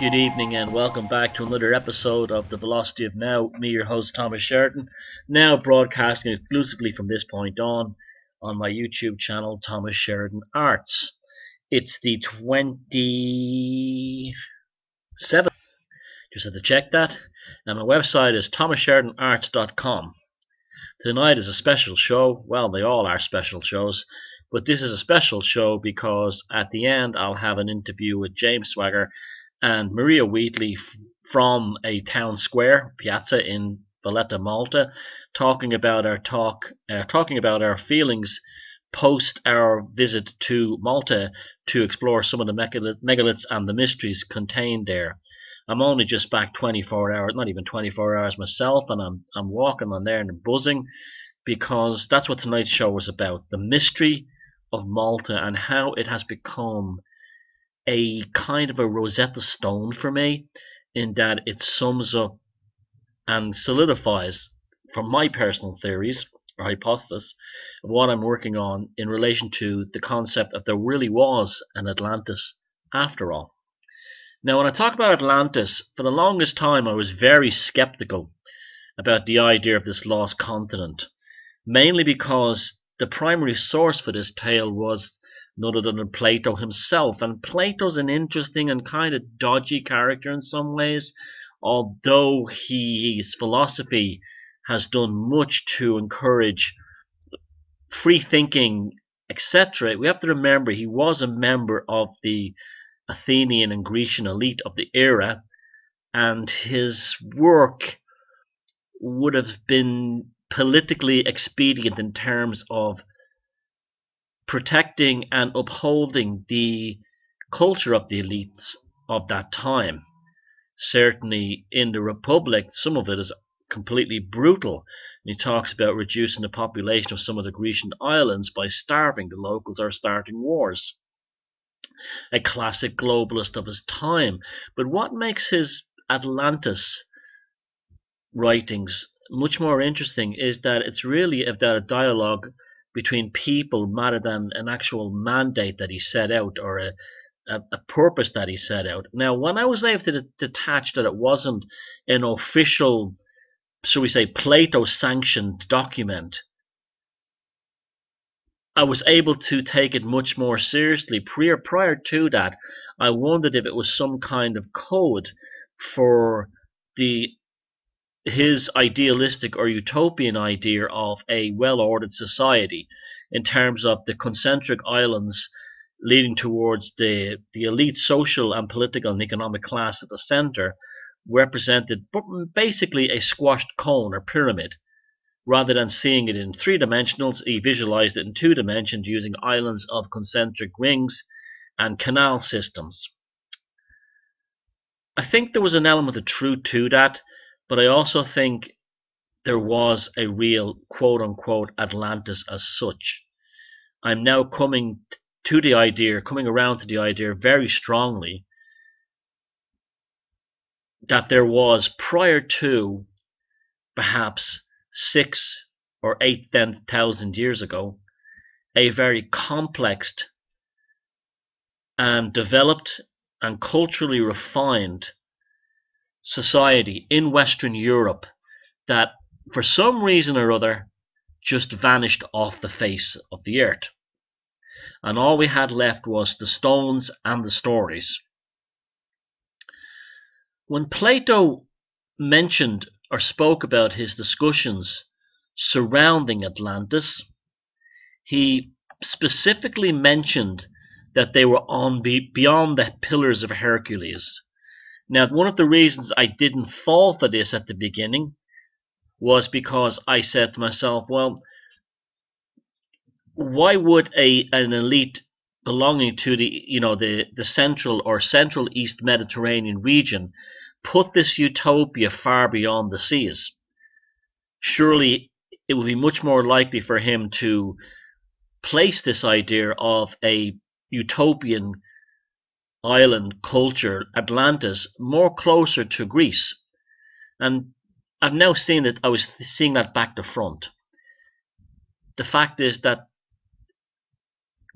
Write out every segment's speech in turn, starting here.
good evening, and welcome back to another episode of The Velocity of Now. Me, your host, Thomas Sheridan, now broadcasting exclusively from this point on my YouTube channel, Thomas Sheridan Arts. It's the 27th. Just had to check that. And my website is thomassheridanarts.com. Tonight is a special show. Well, they all are special shows, but this is a special show because at the end I'll have an interview with James Swagger and Maria Wheatley from a town square, Piazza in Valletta, Malta, talking about our feelings post our visit to Malta to explore some of the megaliths and the mysteries contained there. I'm only just back 24 hours, not even 24 hours myself, and I'm walking on there and buzzing because that's what tonight's show was about, the mystery of Malta and how it has become a kind of a Rosetta Stone for me, in that it sums up and solidifies, from my personal theories or hypothesis, of what I'm working on in relation to the concept that there really was an Atlantis after all. Now, when I talk about Atlantis, for the longest time I was very skeptical about the idea of this lost continent, mainly because the primary source for this tale was none other than Plato himself. And Plato's an interesting and kind of dodgy character in some ways, although his philosophy has done much to encourage free thinking, etc. We have to remember he was a member of the Athenian and Grecian elite of the era, and his work would have been politically expedient in terms of protecting and upholding the culture of the elites of that time. Certainly in the Republic, some of it is completely brutal. He talks about reducing the population of some of the Grecian islands by starving the locals or starting wars. A classic globalist of his time. But what makes his Atlantis writings much more interesting is that it's really about a dialogue between people rather than an actual mandate that he set out, or a purpose that he set out. Now, when I was able to detach that it wasn't an official, shall we say, Plato-sanctioned document, I was able to take it much more seriously. Prior to that, I wondered if it was some kind of code for his idealistic or utopian idea of a well-ordered society, in terms of the concentric islands leading towards the elite social and political and economic class at the center, represented basically a squashed cone or pyramid. Rather than seeing it in three dimensionals, he visualized it in two dimensions using islands of concentric rings and canal systems. I think there was an element of truth to that, but I also think there was a real quote-unquote Atlantis as such. I'm now coming around to the idea very strongly that there was, prior to perhaps 6,000 or 8,000 years ago, a very complex and developed and culturally refined society in Western Europe that, for some reason or other, just vanished off the face of the earth. And all we had left was the stones and the stories. When Plato mentioned or spoke about his discussions surrounding Atlantis, he specifically mentioned that they were beyond the Pillars of Hercules. Now, one of the reasons I didn't fall for this at the beginning was because I said to myself, well, why would an elite belonging to the central or central east Mediterranean region put this utopia far beyond the seas? Surely it would be much more likely for him to place this idea of a utopian island culture, Atlantis, more closer to Greece. And I've now seen that I was seeing that back to front. The fact is that,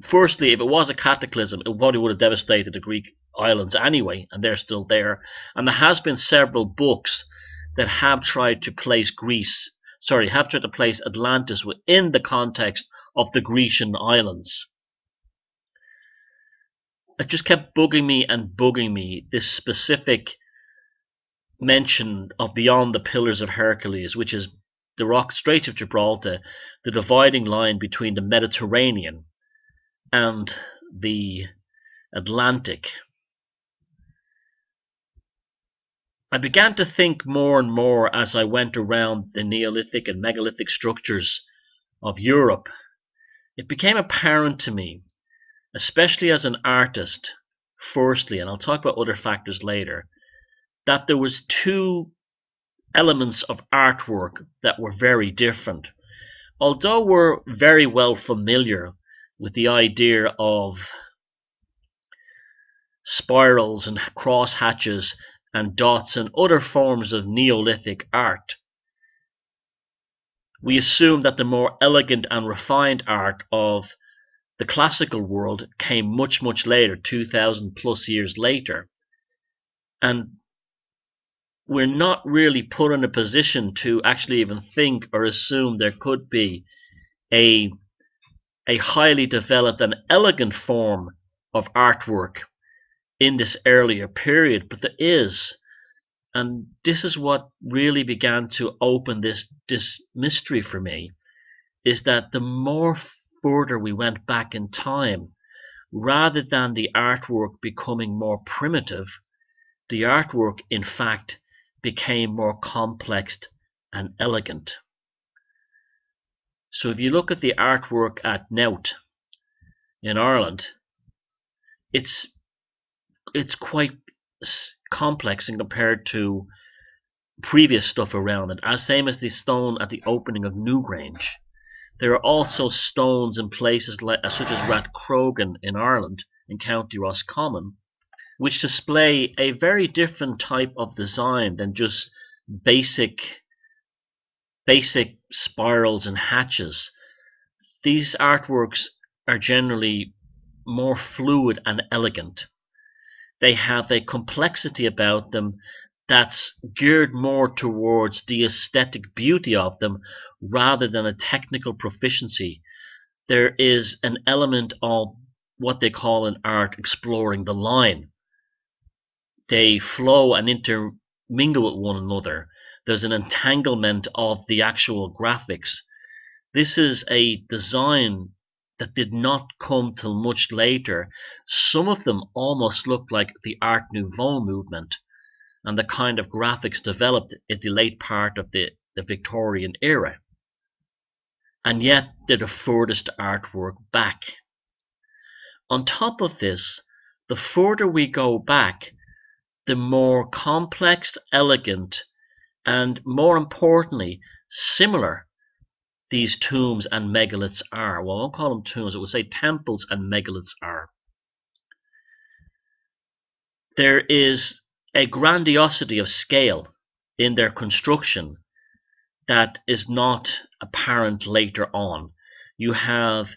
firstly, if it was a cataclysm, it probably would have devastated the Greek islands anyway, and they're still there. And there has been several books that have tried to place Atlantis within the context of the Grecian islands. It just kept bugging me, this specific mention of beyond the Pillars of Hercules, which is the Strait of Gibraltar, the dividing line between the Mediterranean and the Atlantic. I began to think more and more as I went around the Neolithic and megalithic structures of Europe. It became apparent to me, especially as an artist, firstly, and I'll talk about other factors later, that there was two elements of artwork that were very different. Although we're very well familiar with the idea of spirals and cross hatches and dots and other forms of Neolithic art, we assume that the more elegant and refined art of the classical world came much, much later, 2,000 plus years later. And we're not really put in a position to actually even think or assume there could be a highly developed and elegant form of artwork in this earlier period, but there is. And this is what really began to open this mystery for me, is that the more further we went back in time, rather than the artwork becoming more primitive, the artwork in fact became more complex and elegant. So if you look at the artwork at Knowth in Ireland, it's quite complex in compared to previous stuff around it, as same as the stone at the opening of Newgrange. There are also stones in places such as Rathcrogan in Ireland, in County Roscommon, which display a very different type of design than just basic spirals and hatches. These artworks are generally more fluid and elegant. They have a complexity about them that's geared more towards the aesthetic beauty of them rather than a technical proficiency. There is an element of what they call in art exploring the line. They flow and intermingle with one another. There's an entanglement of the actual graphics. This is a design that did not come till much later. Some of them almost look like the Art Nouveau movement and the kind of graphics developed in the late part of the Victorian era. And yet they're the furthest artwork back. On top of this, the further we go back, the more complex, elegant, and more importantly, similar these tombs and megaliths are. Well, I won't call them tombs, I would say temples and megaliths are. There is a grandiosity of scale in their construction that is not apparent later on. You have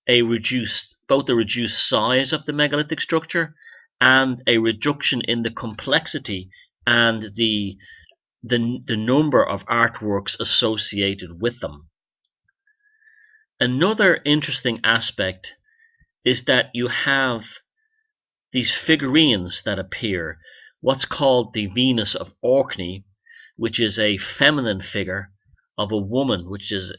both a reduced size of the megalithic structure and a reduction in the complexity and the number of artworks associated with them. Another interesting aspect is that you have these figurines that appear, what's called the Venus of Orkney, which is a feminine figure of a woman, which is,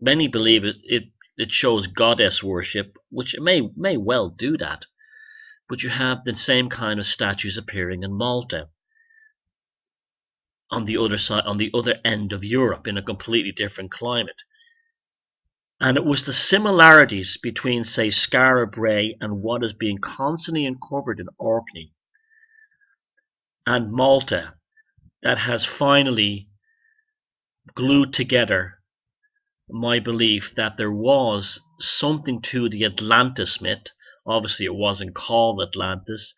many believe it shows goddess worship, which it may well do that. But you have the same kind of statues appearing in Malta, on the other side, on the other end of Europe, in a completely different climate. And it was the similarities between, say, Skara Brae and what is being constantly uncovered in Orkney and Malta that has finally glued together my belief that there was something to the Atlantis myth. Obviously, it wasn't called Atlantis,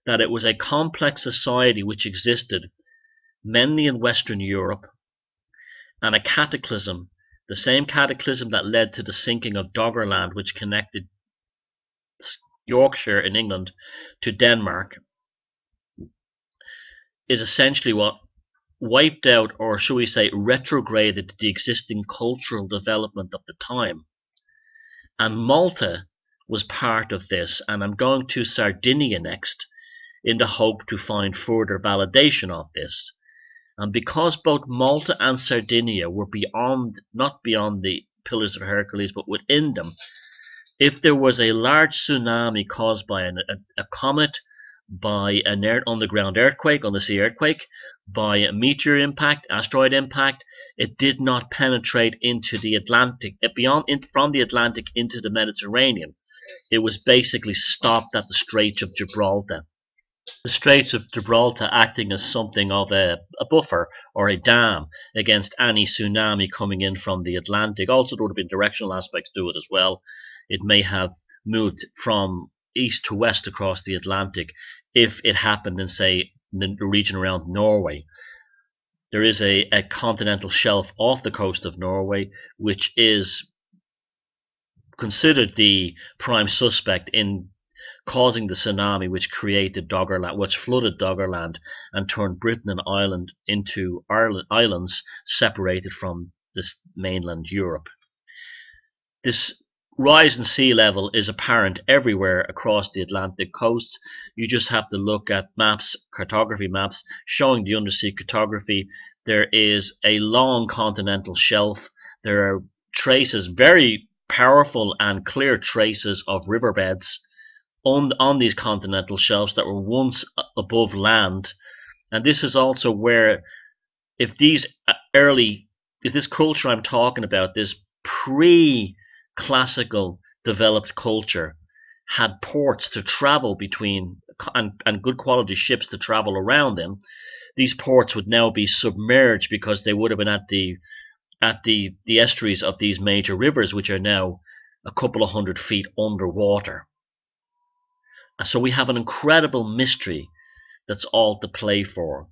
that it was a complex society which existed mainly in Western Europe, and a cataclysm, the same cataclysm that led to the sinking of Doggerland, which connected Yorkshire in England to Denmark is essentially what wiped out, or should we say retrograded, the existing cultural development of the time. And Malta was part of this, and I'm going to Sardinia next in the hope to find further validation of this. And because both Malta and Sardinia were not beyond the Pillars of Hercules, but within them, if there was a large tsunami caused by a comet, by an underground earthquake, undersea earthquake, by a meteor impact, asteroid impact, it did not penetrate into the Atlantic, from the Atlantic into the Mediterranean. It was basically stopped at the Straits of Gibraltar. The Straits of Gibraltar acting as something of a buffer or a dam against any tsunami coming in from the Atlantic. Also, there would have been directional aspects to it as well. It may have moved from east to west across the Atlantic if it happened in, say, the region around Norway. There is a continental shelf off the coast of Norway, which is considered the prime suspect in causing the tsunami which created Doggerland, which flooded Doggerland and turned Britain and Ireland into islands separated from this mainland Europe. This rise in sea level is apparent everywhere across the Atlantic coast. You just have to look at maps, cartography maps, showing the undersea cartography. There is a long continental shelf. There are traces, very powerful and clear traces of riverbeds on these continental shelves that were once above land. And this is also where, if this culture I'm talking about, this pre-classical developed culture, had ports to travel between and good quality ships to travel around in, these ports would now be submerged because they would have been at the estuaries of these major rivers, which are now a couple of 100 feet underwater. So we have an incredible mystery that's all to play for.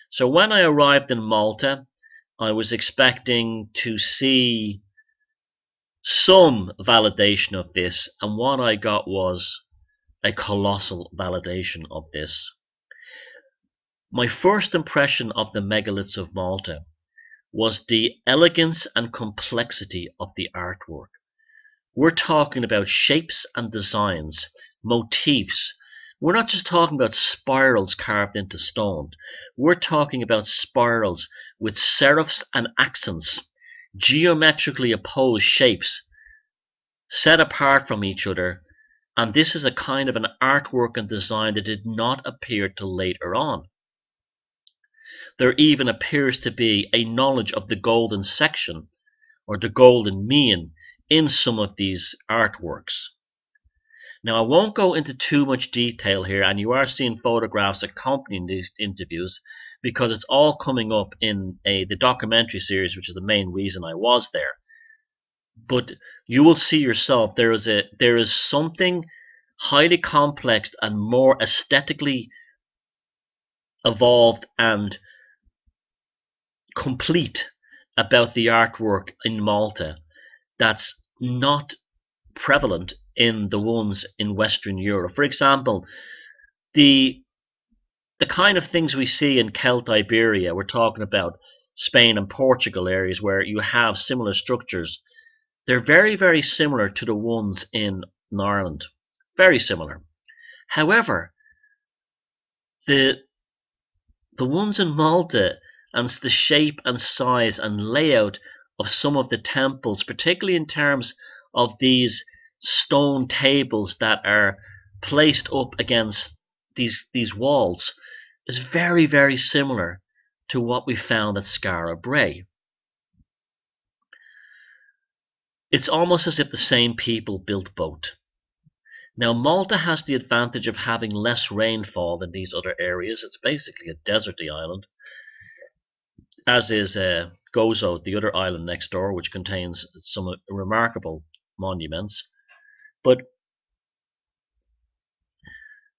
So when I arrived in Malta, I was expecting to see some validation of this, and what I got was a colossal validation of this. My first impression of the megaliths of Malta was the elegance and complexity of the artwork. We're talking about shapes and designs, motifs. We're not just talking about spirals carved into stone. We're talking about spirals with serifs and accents, geometrically opposed shapes set apart from each other. And this is a kind of an artwork and design that did not appear till later on. There even appears to be a knowledge of the golden section or the golden mean in some of these artworks. Now, I won't go into too much detail here, and you are seeing photographs accompanying these interviews because it's all coming up in the documentary series, which is the main reason I was there. But you will see yourself, there is something highly complex and more aesthetically evolved and complete about the artwork in Malta that's not prevalent in the ones in Western Europe. For example, the kind of things we see in Celt Iberia, we're talking about Spain and Portugal areas where you have similar structures. They're very, very similar to the ones in Ireland. Very similar. However, the ones in Malta and the shape and size and layout of some of the temples, particularly in terms of these stone tables that are placed up against these walls, is very, very similar to what we found at Skara Brae. It's almost as if the same people built both. Now, Malta has the advantage of having less rainfall than these other areas. It's basically a deserty island, as is Gozo, the other island next door, which contains some remarkable monuments. But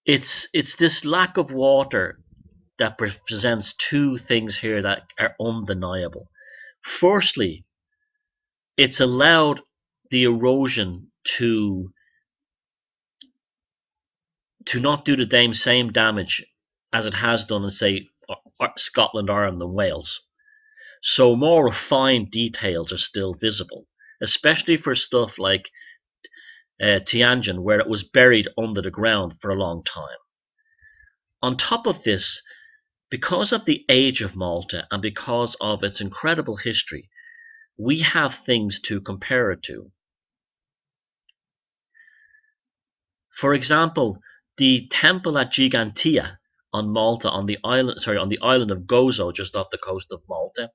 it's this lack of water that presents two things here that are undeniable. Firstly, it's allowed the erosion to to not do the same damage as it has done in, say, Scotland, Ireland, and Wales. So more refined details are still visible, especially for stuff like Tianjin, where it was buried under the ground for a long time. On top of this, because of the age of Malta and because of its incredible history, we have things to compare it to. For example, the temple at Gigantia on Malta, on the island of Gozo, just off the coast of Malta,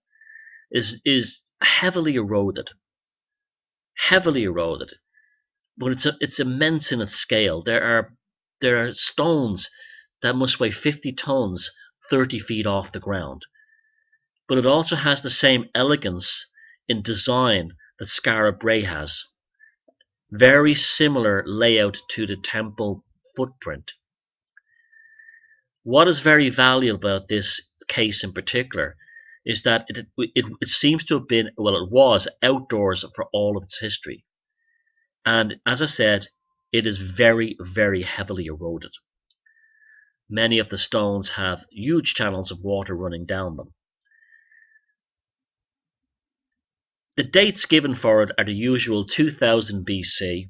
is heavily eroded, but it's immense in its scale. There are stones that must weigh 50 tons, 30 feet off the ground. But it also has the same elegance in design that Skara Brae has. Very similar layout to the temple footprint. What is very valuable about this case in particular is that it seems to have been, well, it was outdoors for all of its history. And as I said, it is very, very heavily eroded. Many of the stones have huge channels of water running down them. The dates given for it are the usual 2000 BC,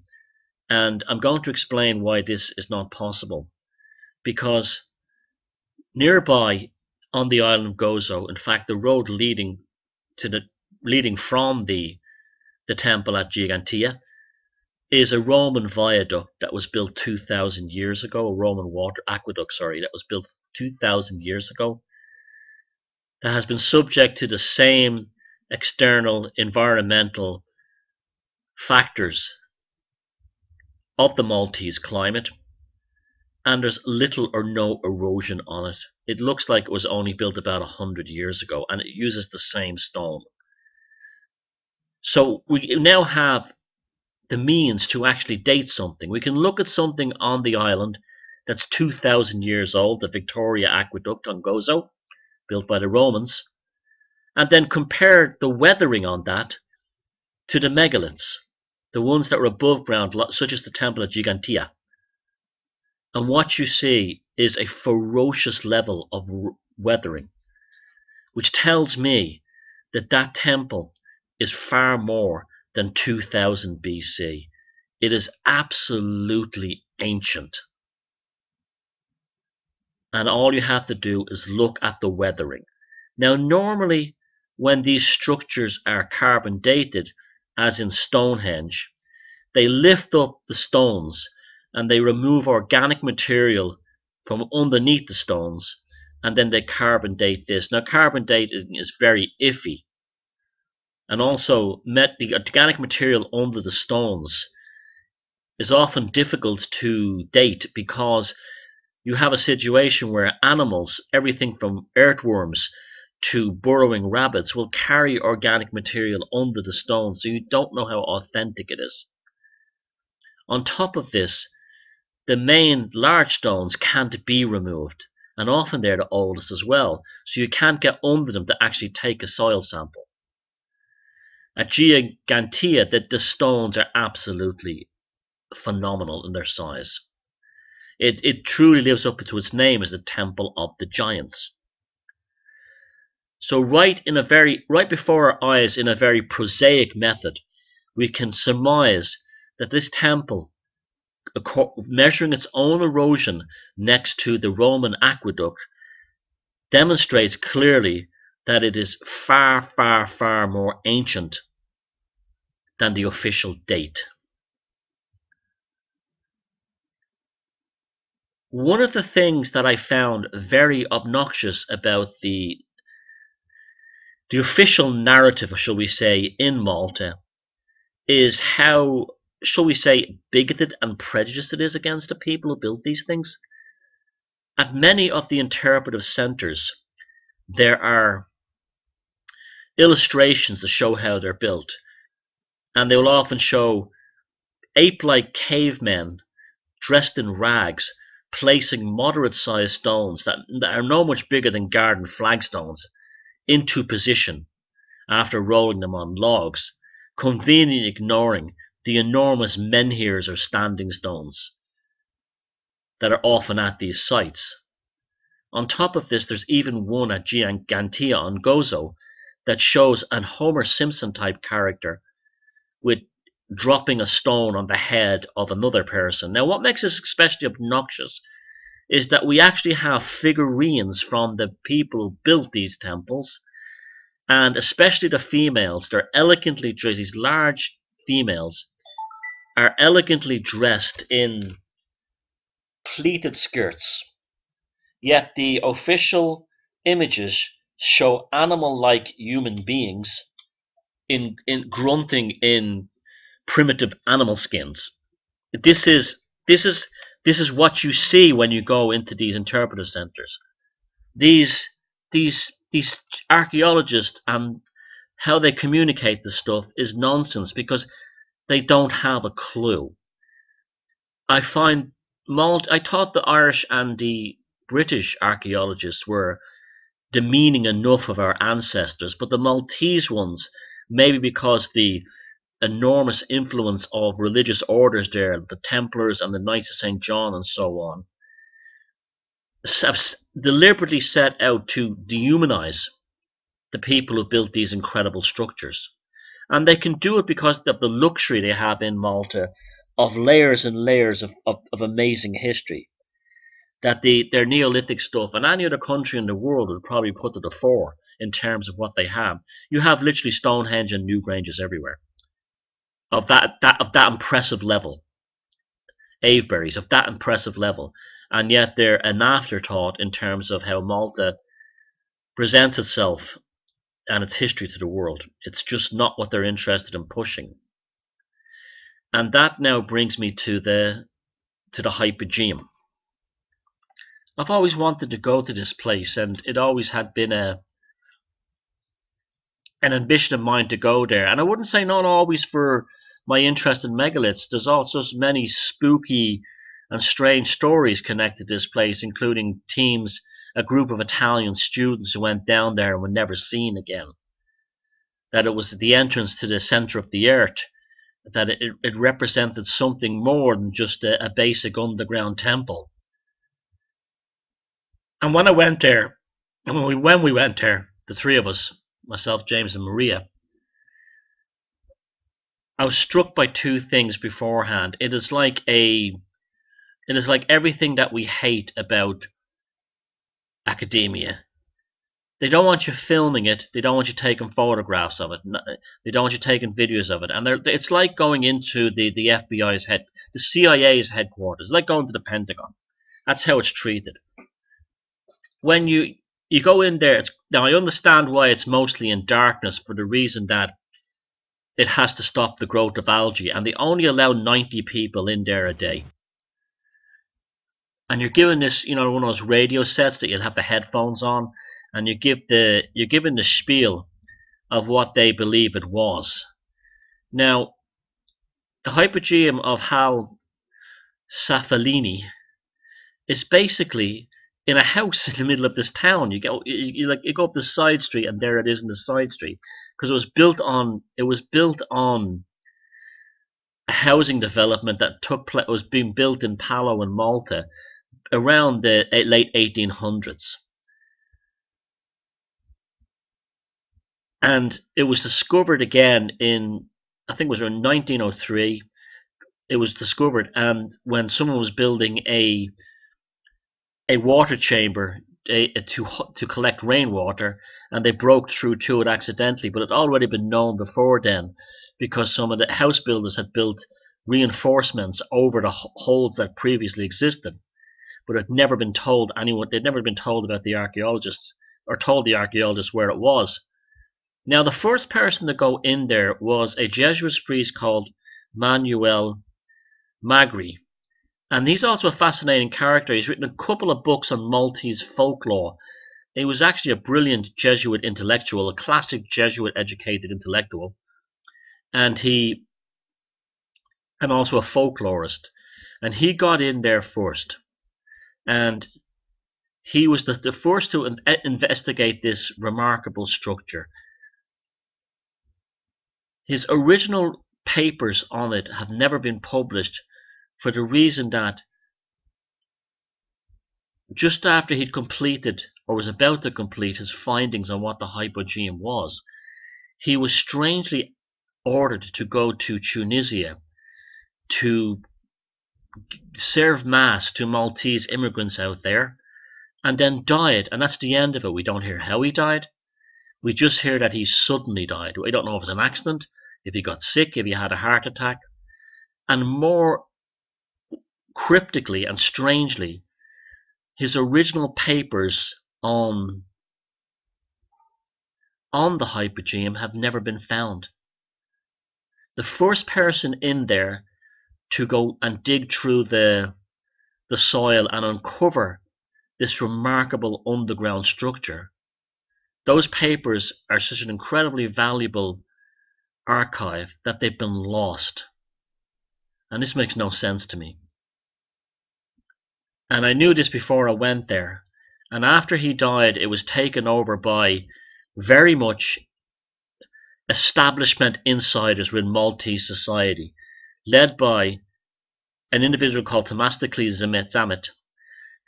and I'm going to explain why this is not possible. Because nearby on the island of Gozo, in fact, the road leading from the temple at Gigantia is a Roman viaduct that was built 2,000 years ago, a Roman water aqueduct, that was built 2,000 years ago, that has been subject to the same external environmental factors of the Maltese climate, and there's little or no erosion on it. It looks like it was only built about 100 years ago, and it uses the same stone. So we now have the means to actually date something. We can look at something on the island that's 2,000 years old, the Victoria Aqueduct on Gozo, built by the Romans, and then compare the weathering on that to the megaliths, the ones that were above ground, such as the Temple of Gigantia. And what you see is a ferocious level of weathering, which tells me that that temple is far more than 2000 BC. It is absolutely ancient. And all you have to do is look at the weathering. Now, normally, when these structures are carbon dated, as in Stonehenge, they lift up the stones and they remove organic material from underneath the stones, and then they carbon date this. Now, carbon dating is very iffy, and also the organic material under the stones is often difficult to date because you have a situation where animals, everything from earthworms to burrowing rabbits, will carry organic material under the stone, so you don't know how authentic it is. On top of this, the main large stones can't be removed, and often they're the oldest as well, so you can't get under them to actually take a soil sample. At Gigantia, the stones are absolutely phenomenal in their size. It truly lives up to its name as the Temple of the Giants. So right before our eyes, in a very prosaic method, we can surmise that this temple, measuring its own erosion next to the Roman aqueduct, demonstrates clearly that it is far, far, far more ancient than the official date. One of the things that I found very obnoxious about the official narrative, shall we say, in Malta is how, shall we say, bigoted and prejudiced it is against the people who built these things. At many of the interpretive centres, there are illustrations to show how they're built, and they will often show ape-like cavemen dressed in rags placing moderate-sized stones that are no much bigger than garden flagstones into position after rolling them on logs, conveniently ignoring the enormous menhirs or standing stones. that are often at these sites. On top of this, there's even one at Gigantia on Gozo that shows an Homer Simpson type character with dropping a stone on the head of another person. Now, what makes this especially obnoxious is that we actually have figurines from the people who built these temples, and especially the females. They're elegantly dressed. These large females are elegantly dressed in pleated skirts, yet the official images show animal-like human beings in grunting in primitive animal skins. This is what you see when you go into these interpretive centers. These archaeologists and how they communicate this stuff is nonsense because they don't have a clue. I thought the Irish and the British archaeologists were demeaning enough of our ancestors, but the Maltese ones, maybe because the enormous influence of religious orders there, the Templars and the Knights of St. John and so on, have deliberately set out to dehumanize the people who built these incredible structures. And they can do it because of the luxury they have in Malta of layers and layers of amazing history that their Neolithic stuff and any other country in the world would probably put to the fore in terms of what they have. You have literally Stonehenge and Newgranges everywhere of that impressive level, Aveburys of that impressive level, and yet they're an afterthought in terms of how Malta presents itself and its history to the world. It's just not what they're interested in pushing. And that now brings me to the Hypogeum. I've always wanted to go to this place, and it always had been an ambition of mine to go there. And I wouldn't say not always for my interest in megaliths. There's also many spooky and strange stories connected to this place, including a group of Italian students who went down there and were never seen again. That it was the entrance to the center of the earth, that it represented something more than just a basic underground temple. And when I went there, and when we went there, the three of us, myself, James, and Maria, I was struck by two things beforehand. It is like everything that we hate about academia. They don't want you filming it. They don't want you taking photographs of it. They don't want you taking videos of it. And it's like going into the FBI's the CIA's headquarters. It's like going to the Pentagon. That's how it's treated. When you go in there, now I understand why it's mostly in darkness, for the reason that it has to stop the growth of algae, and they only allow 90 people in there a day. And you're given this, one of those radio sets that you'll have the headphones on, and you're given the spiel of what they believe it was. Now, the Hypogeum of Hal Safalini is basically in a house in the middle of this town. You go up the side street, and there it is in the side street, because it was built on a housing development that was being built in Palo in Malta around the late 1800s. And it was discovered again I think it was around 1903. It was discovered, and when someone was building a water chamber to collect rainwater, and they broke through to it accidentally, but it had already been known before then, because some of the house builders had built reinforcements over the holes that previously existed, but had never been told anyone. They'd never been told about the archaeologists, or told the archaeologists where it was. Now, the first person to go in there was a Jesuit priest called Manuel Magri. And he's also a fascinating character. He's written a couple of books on Maltese folklore. He was actually a brilliant Jesuit intellectual, a classic Jesuit-educated intellectual. And also a folklorist. And he got in there first. And he was the first to investigate this remarkable structure. His original papers on it have never been published, for the reason that just after he'd completed or was about to complete his findings on what the hypogeum was, he was strangely ordered to go to Tunisia to serve mass to Maltese immigrants out there, and then died. And that's the end of it. We don't hear how he died. We just hear that he suddenly died. We don't know if it was an accident, if he got sick, if he had a heart attack. And more cryptically and strangely, his original papers on the hypogeum have never been found. The first person in there to go and dig through the soil and uncover this remarkable underground structure, those papers are such an incredibly valuable archive that they've been lost. And this makes no sense to me. And I knew this before I went there. And after he died, it was taken over by very much establishment insiders within Maltese society, led by an individual called Themistocles Zamet,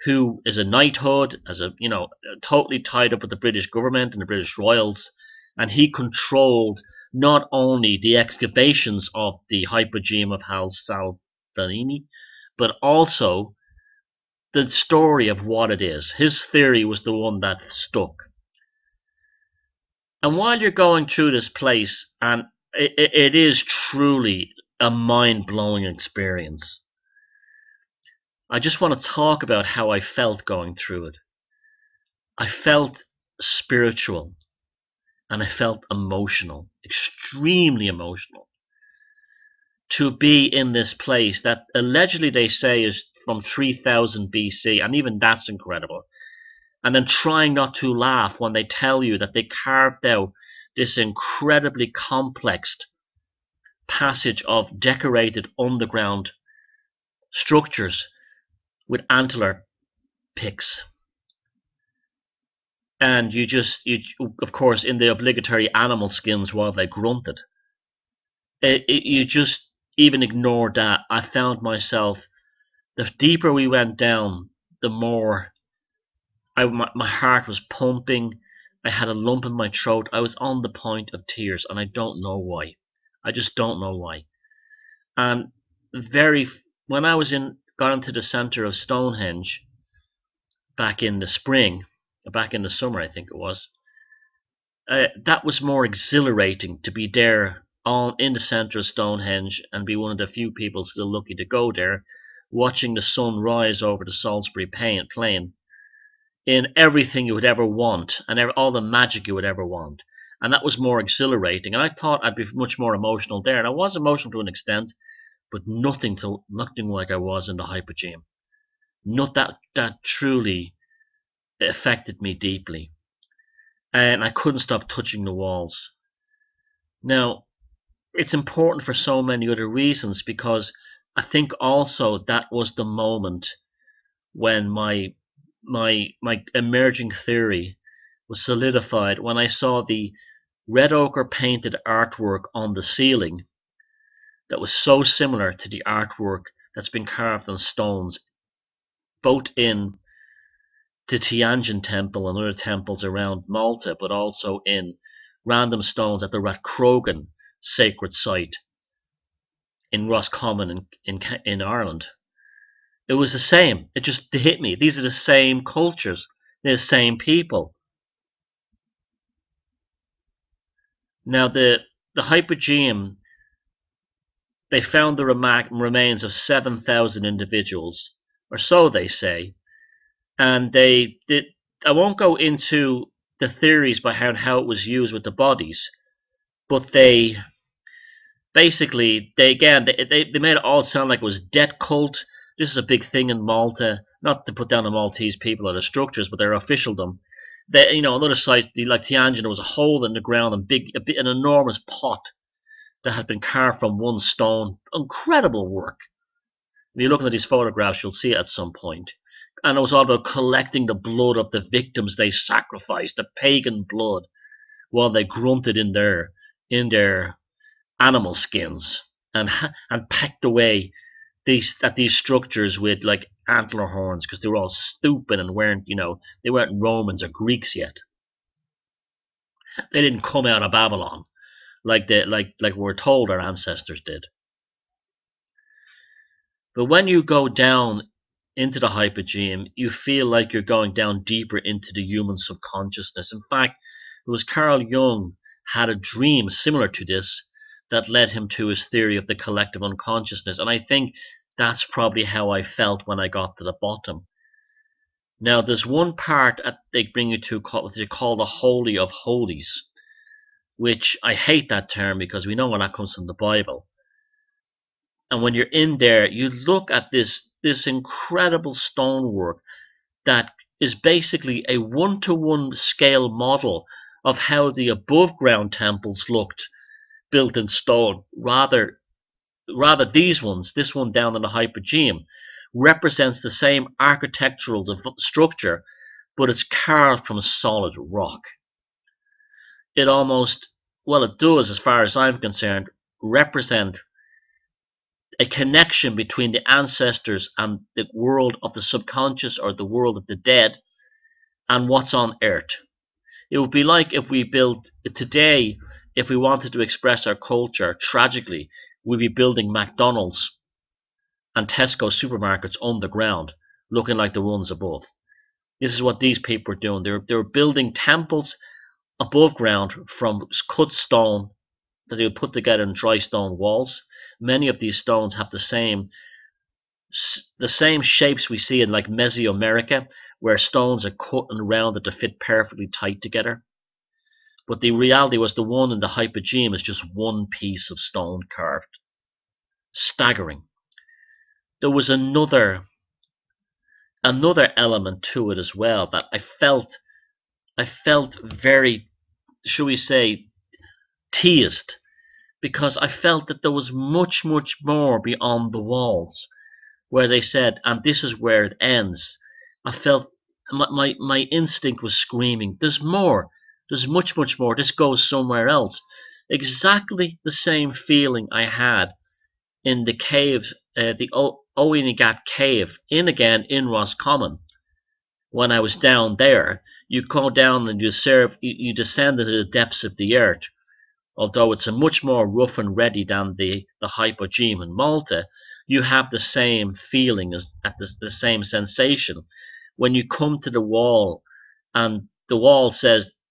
who is a knighthood, as a totally tied up with the British government and the British royals, and he controlled not only the excavations of the hypogeum of Hal Salvarini, but also the story of what it is. His theory was the one that stuck. And while you're going through this place, and it is truly a mind-blowing experience, I just want to talk about how I felt going through it. I felt spiritual, and I felt emotional, extremely emotional, to be in this place that allegedly they say is from 3000 BC, and even that's incredible. And then trying not to laugh when they tell you that they carved out this incredibly complex passage of decorated underground structures with antler picks. And you of course, in the obligatory animal skins while they grunted. You just even ignored that. I found myself, the deeper we went down, the more my heart was pumping. I had a lump in my throat. I was on the point of tears, and I don't know why. I just don't know why. And when I got into the center of Stonehenge back in the spring, back in the summer, I think it was, that was more exhilarating to be there in the center of Stonehenge and be one of the few people still lucky to go there, watching the sun rise over the Salisbury Plain in everything you would ever want and all the magic you would ever want. And that was more exhilarating. And I thought I'd be much more emotional there. And I was emotional to an extent, but nothing like I was in the hypogeum. Not that truly affected me deeply. And I couldn't stop touching the walls. Now, it's important for so many other reasons, because I think also that was the moment when my emerging theory was solidified, when I saw the red ochre painted artwork on the ceiling that was so similar to the artwork that's been carved on stones, both in the Tianjin temple and other temples around Malta, but also in random stones at the Rathcrogan sacred site in Roscommon in Ireland. It was the same. It just hit me. These are the same cultures. They're the same people. Now, the hypogeum, they found the remains of 7,000 individuals, or so they say. And I won't go into the theories behind how it was used with the bodies, but they made it all sound like it was death cult. This is a big thing in Malta, not to put down the Maltese people or the structures, but their officialdom. On other sites, like Tianjin, there was a hole in the ground, an enormous pot that had been carved from one stone. Incredible work. If you're looking at these photographs, you'll see it at some point. And it was all about collecting the blood of the victims they sacrificed, the pagan blood, while they grunted in their animal skins and packed away these structures with like antler horns because they were all stupid and weren't, they weren't Romans or Greeks yet. They didn't come out of Babylon like we're told our ancestors did. But when you go down into the hypogeum, you feel like you're going down deeper into the human subconsciousness. In fact, it was Carl Jung had a dream similar to this that led him to his theory of the collective unconsciousness. And I think that's probably how I felt when I got to the bottom. Now, there's one part that they bring you to what they call the Holy of Holies, which I hate that term because we know when that comes from the Bible. And when you're in there, you look at this incredible stonework that is basically a one-to-one scale model of how the above ground temples looked built in stone. Rather these ones, this one down in the hypogeum, represents the same architectural structure, but it's carved from solid rock. It almost, well, it does, as far as I'm concerned, represent a connection between the ancestors and the world of the subconscious or the world of the dead and what's on earth. It would be like if we built today, if we wanted to express our culture, tragically, we'd be building McDonald's and Tesco supermarkets underground, looking like the ones above. This is what these people are doing. They're building temples above ground from cut stone that they would put together in dry stone walls. Many of these stones have the same shapes we see in like Mesoamerica, where stones are cut and rounded to fit perfectly tight together. But the reality was the one in the hypogeum is just one piece of stone carved. Staggering. There was another element to it as well that I felt very, shall we say, teased, because I felt that there was much, much more beyond the walls, where they said, and this is where it ends. I felt my instinct was screaming, there's more, there's much, much more, this goes somewhere else. Exactly the same feeling I had in the cave, the Owain Gat cave, in Roscommon. When I was down there, you go down and you descend into the depths of the earth. Although it's a much more rough and ready than the hypogeum in Malta, you have the same feeling, the same sensation. When you come to the wall, and the wall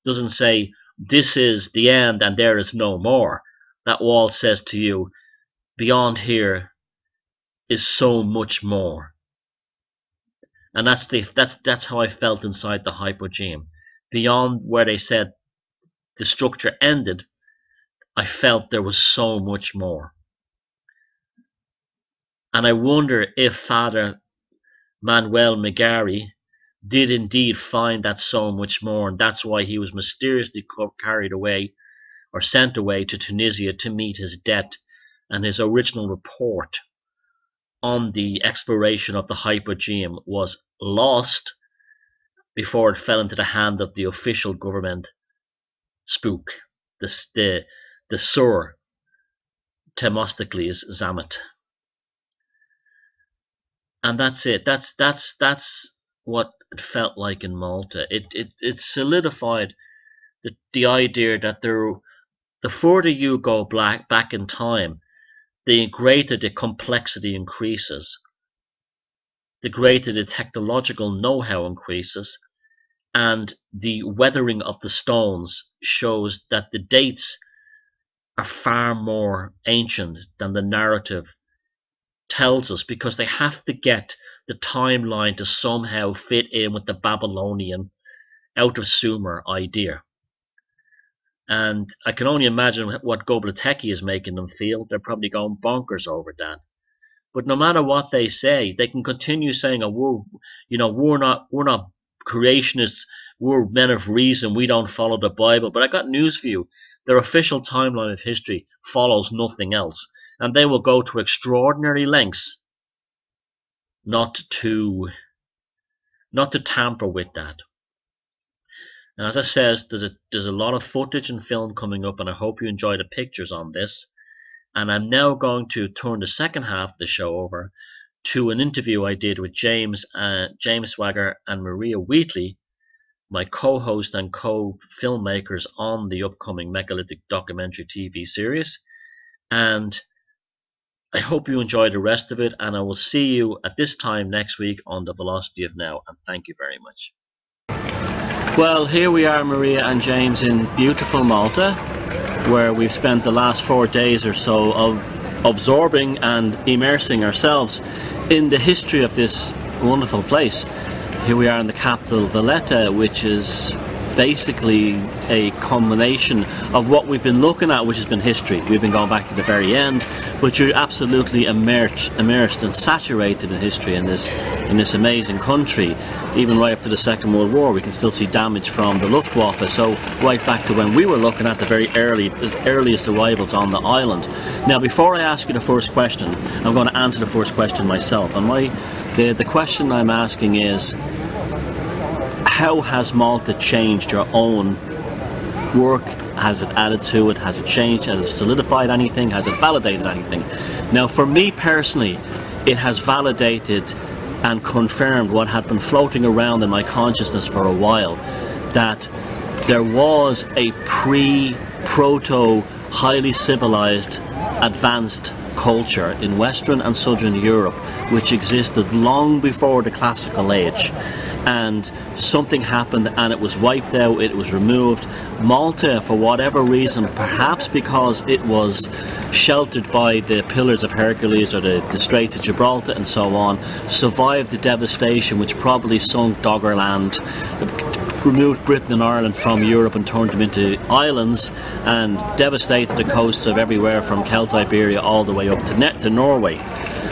doesn't say, this is the end and there is no more. That wall says to you, beyond here is so much more. And that's how I felt inside the hypogeum. Beyond where they said the structure ended, I felt there was so much more. And I wonder if Father Manuel Megari did indeed find that so much more, and that's why he was mysteriously carried away or sent away to Tunisia to meet his death, and his original report on the exploration of the hypogeum was lost before it fell into the hand of the official government spook, the Sir Themistocles Zammit. And that's it. That's what it felt like in Malta. It solidified the idea that the further you go back in time, the greater the complexity increases, the greater the technological know-how increases, and the weathering of the stones shows that the dates are far more ancient than the narrative tells us, because they have to get the timeline to somehow fit in with the Babylonian out of Sumer idea. And I can only imagine what Göbekli Tepe is making them feel. They're probably going bonkers over that. But no matter what they say, they can continue saying, "Oh, we're not creationists. We're men of reason. We don't follow the Bible." But I got news for you: their official timeline of history follows nothing else, and they will go to extraordinary lengths not to tamper with that. And as I says, there's a lot of footage and film coming up, and I hope you enjoy the pictures on this. And I'm now going to turn the second half of the show over to an interview I did with James Swagger and Maria Wheatley, my co-host and co-filmmakers on the upcoming Megalithic documentary TV series. And I hope you enjoy the rest of it, and I will see you at this time next week on The Velocity of Now, and thank you very much. Well, here we are, Maria and James, in beautiful Malta, where we've spent the last 4 days or so of absorbing and immersing ourselves in the history of this wonderful place. Here we are in the capital, Valletta, which is basically a combination of what we've been looking at, which has been history. We've been going back to the very end, but you're absolutely immersed and saturated in history in this amazing country. Even right up to the Second World War, we can still see damage from the Luftwaffe. So right back to when we were looking at the very earliest arrivals on the island. Now, before I ask you the first question, I'm going to answer the first question myself. And the question I'm asking is, how has Malta changed your own work? Has it added to it? Has it changed? Has it solidified anything? Has it validated anything? Now, for me personally, it has validated and confirmed what had been floating around in my consciousness for a while, that there was a proto, highly civilized, advanced culture in Western and Southern Europe, which existed long before the Classical Age. And something happened and it was wiped out, it was removed. Malta, for whatever reason, perhaps because it was sheltered by the Pillars of Hercules or the Straits of Gibraltar and so on, survived the devastation which probably sunk Doggerland, removed Britain and Ireland from Europe and turned them into islands, and devastated the coasts of everywhere from Celtiberia all the way up to Norway.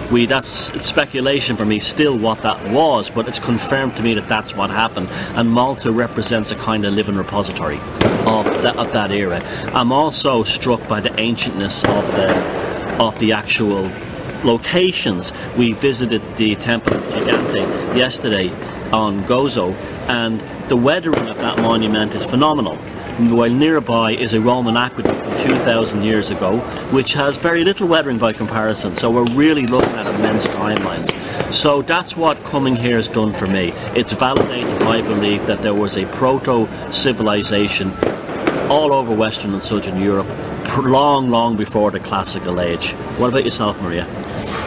It's speculation for me still what that was, but it's confirmed to me that that's what happened, and Malta represents a kind of living repository of that era. I'm also struck by the ancientness of the actual locations. We visited the Temple Gigante yesterday on Gozo, and the weathering of that monument is phenomenal. While nearby is a Roman aqueduct from 2,000 years ago, which has very little weathering by comparison. So we're really looking at immense timelines. So that's what coming here has done for me. It's validated my belief that there was a proto-civilization all over Western and Southern Europe, long before the Classical Age. What about yourself, Maria?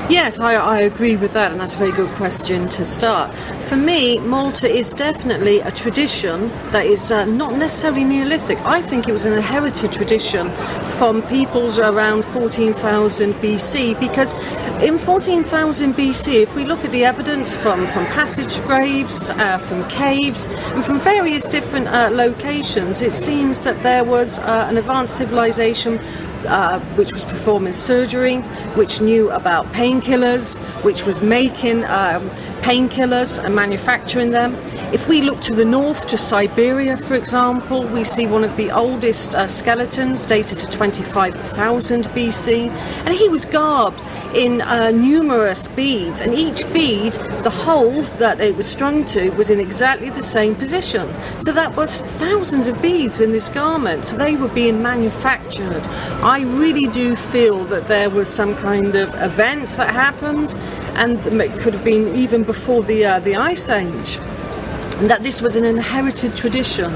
Yes, I agree with that, and that's a very good question to start. For me, Malta is definitely a tradition that is not necessarily Neolithic. I think it was an inherited tradition from peoples around 14,000 BC, because in 14,000 BC, if we look at the evidence from passage graves, from caves, and from various different locations, it seems that there was an advanced civilization which was performing surgery, which knew about painkillers, which was making painkillers and manufacturing them. If we look to the north, to Siberia, for example, we see one of the oldest skeletons dated to 25,000 BC, and he was garbed in numerous beads, and each bead, the hole that it was strung to, was in exactly the same position. So that was thousands of beads in this garment, so they were being manufactured. I really do feel that there was some kind of event that happened, and it could have been even before the Ice Age, and that this was an inherited tradition.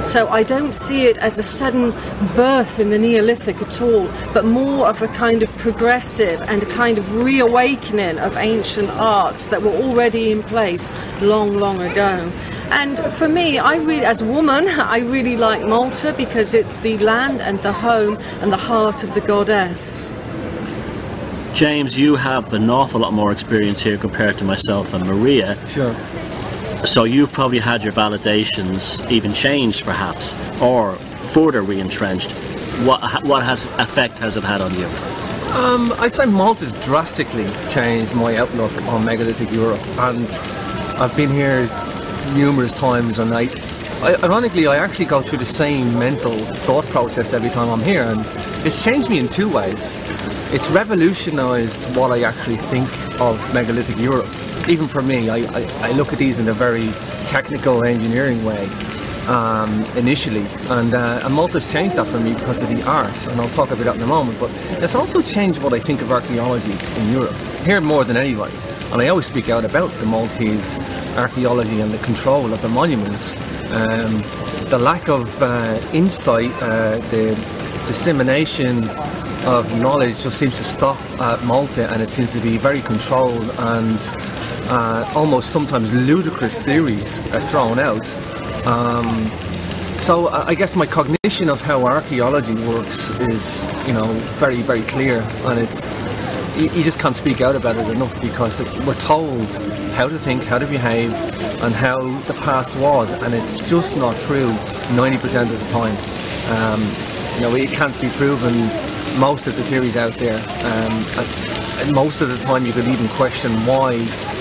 So I don't see it as a sudden birth in the Neolithic at all, but more of a kind of progressive and a kind of reawakening of ancient arts that were already in place long ago. And for me, as a woman, I really like Malta because it's the land and the home and the heart of the goddess. James, you have an awful lot more experience here compared to myself and Maria. Sure. So you've probably had your validations even changed, perhaps, or further re-entrenched. What effect has it had on you? I'd say Malta's drastically changed my outlook on megalithic Europe, and I've been here numerous times, and ironically I actually go through the same mental thought process every time I'm here, and it's changed me in two ways. It's revolutionised what I actually think of megalithic Europe. Even for me, I look at these in a very technical engineering way initially, and Malta's changed that for me because of the art, and I'll talk about that in a moment. But it's also changed what I think of archaeology in Europe, here more than anybody. and I always speak out about the Maltese archaeology and the control of the monuments. The lack of insight, the dissemination of knowledge just seems to stop at Malta, and it seems to be very controlled, and almost sometimes ludicrous theories are thrown out. So I guess my cognition of how archaeology works is, very, very clear, and you just can't speak out about it enough, because we're told how to think, how to behave, and how the past was, and it's just not true 90% of the time. It can't be proven, most of the theories out there, and most of the time you could even question why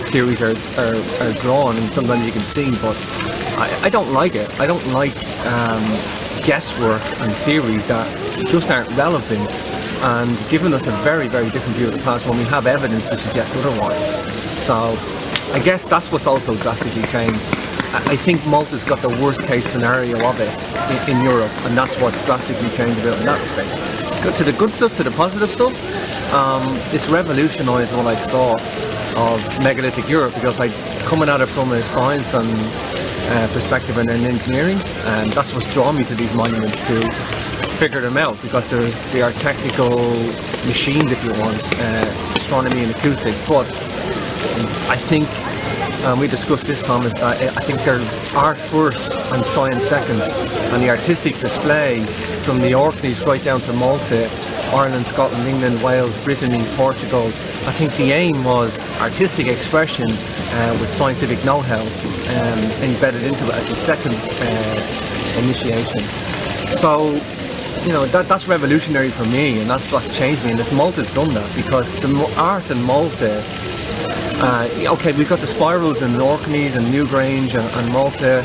theories are drawn, and sometimes you can see, but I don't like it. I don't like guesswork and theories that just aren't relevant and giving us a very, very different view of the past when we have evidence to suggest otherwise. So I guess that's what's also drastically changed. I think Malta's got the worst case scenario of it in Europe, and that's what's drastically changed about in that respect. Go to the good stuff, to the positive stuff. It's revolutionised what I thought of megalithic Europe, because coming at it from a science and perspective and an engineering, and that's what's drawn me to these monuments, to figure them out, because they are technical machines, if you want, astronomy and acoustics. But I think, we discussed this, Thomas, I think they're art first and science second, and the artistic display from the Orkneys right down to Malta, Ireland, Scotland, England, Wales, Brittany, Portugal. I think the aim was artistic expression with scientific know-how embedded into it at the second initiation. So, that's revolutionary for me, and that's what's changed me, and Malta's done that, because the art in Malta, okay, we've got the spirals in the Orkneys and Newgrange and Malta,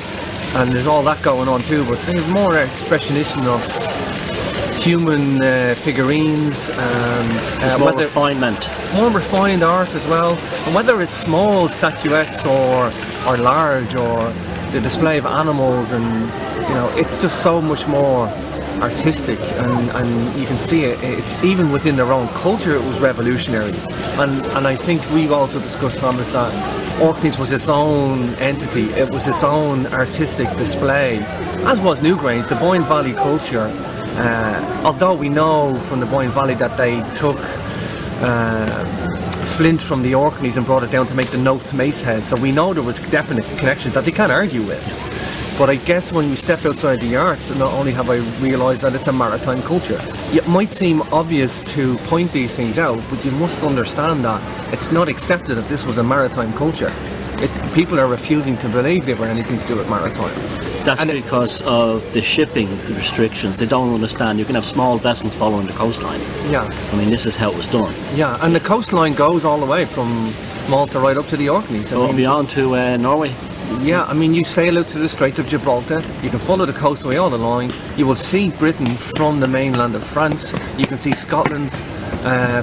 and there's all that going on too, but there's more expressionism of human figurines, and more refinement, more refined art as well, and whether it's small statuettes or large, or the display of animals, and it's just so much more artistic, and you can see it's even within their own culture. It was revolutionary, and I think we've also discussed, Thomas, that Orkneys was its own entity. It was its own artistic display, as was Newgrange, the Boyne Valley culture. Although we know from the Boyne Valley that they took flint from the Orkneys and brought it down to make the Noath mace head, so we know there was definite connections that they can't argue with. But I guess when we step outside the arts, not only have I realised that it's a maritime culture. It might seem obvious to point these things out, but you must understand that it's not accepted that this was a maritime culture. People are refusing to believe they were anything to do with maritime. That's because of the shipping, the restrictions. They don't understand. You can have small vessels following the coastline. Yeah. I mean, this is how it was done. Yeah, and the coastline goes all the way from Malta right up to the Orkneys. Beyond to Norway. Yeah, I mean, you sail out to the Straits of Gibraltar, you can follow the coastway all along, you will see Britain from the mainland of France, you can see Scotland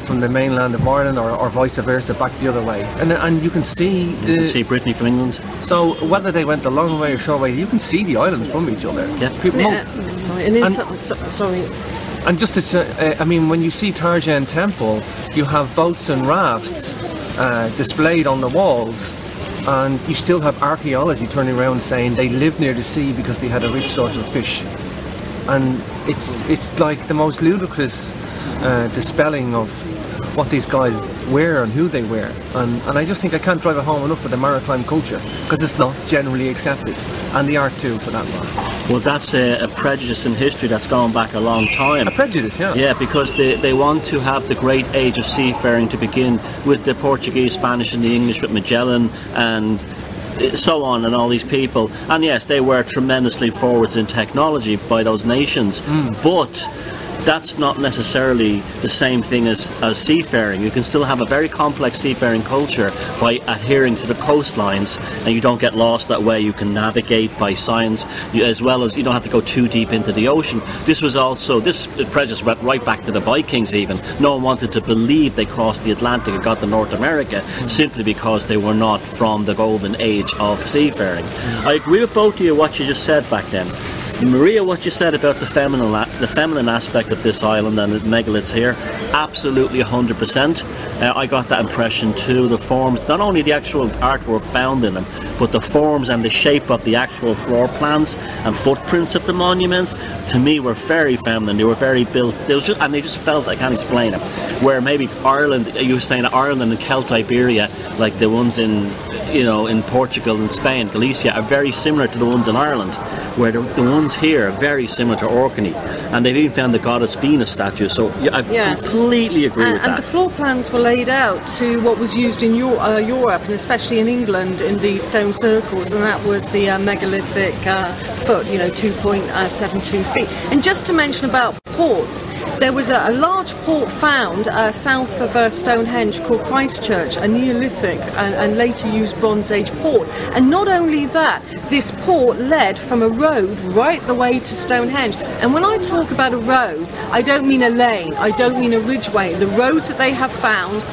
from the mainland of Ireland, or vice versa, back the other way. And you can see You can see Brittany from England. So whether they went a long way or short way, you can see the islands from each other. Yeah. Sorry. And just to I mean, when you see Tarjan Temple, you have boats and rafts displayed on the walls, and you still have archaeology turning around saying they lived near the sea because they had a rich source of fish. And it's like the most ludicrous dispelling of what these guys wear and who they wear, and I just think I can't drive it home enough for the maritime culture, because it's not generally accepted, and the art too, for that matter. Well, that's a prejudice in history that's gone back a long time. A prejudice, yeah. Yeah, because they want to have the great age of seafaring to begin with the Portuguese, Spanish and the English, with Magellan and so on, and all these people. And yes, they were tremendously forwards in technology by those nations, but that's not necessarily the same thing as seafaring. You can still have a very complex seafaring culture by adhering to the coastlines, and you don't get lost that way. You can navigate by science, as well as you don't have to go too deep into the ocean. This prejudice went right back to the Vikings even. No one wanted to believe they crossed the Atlantic and got to North America simply because they were not from the golden age of seafaring. I agree with both of you what you just said back then. Maria, what you said about the feminine aspect of this island and the megaliths here, absolutely 100%. I got that impression too. The forms, not only the actual artwork found in them, but the forms and the shape of the actual floor plans and footprints of the monuments, to me, were very feminine. They were very built. They just felt, I can't explain it. Where maybe Ireland, you were saying Ireland and Celt Iberia, like the ones in Portugal and Spain, Galicia, are very similar to the ones in Ireland, where the ones here are very similar to Orkney, and they've even found the goddess Venus statue. So I completely agree with that. And the floor plans were laid out to what was used in Europe, and especially in England, in the stone circles, and that was the megalithic foot, 2.72 feet. And just to mention about ports, there was a large port found south of Stonehenge called Christchurch, a Neolithic and later used Bronze Age port. And not only that, this port led from a road right the way to Stonehenge. And when I talk about a road, I don't mean a lane, I don't mean a ridgeway. The roads that they have found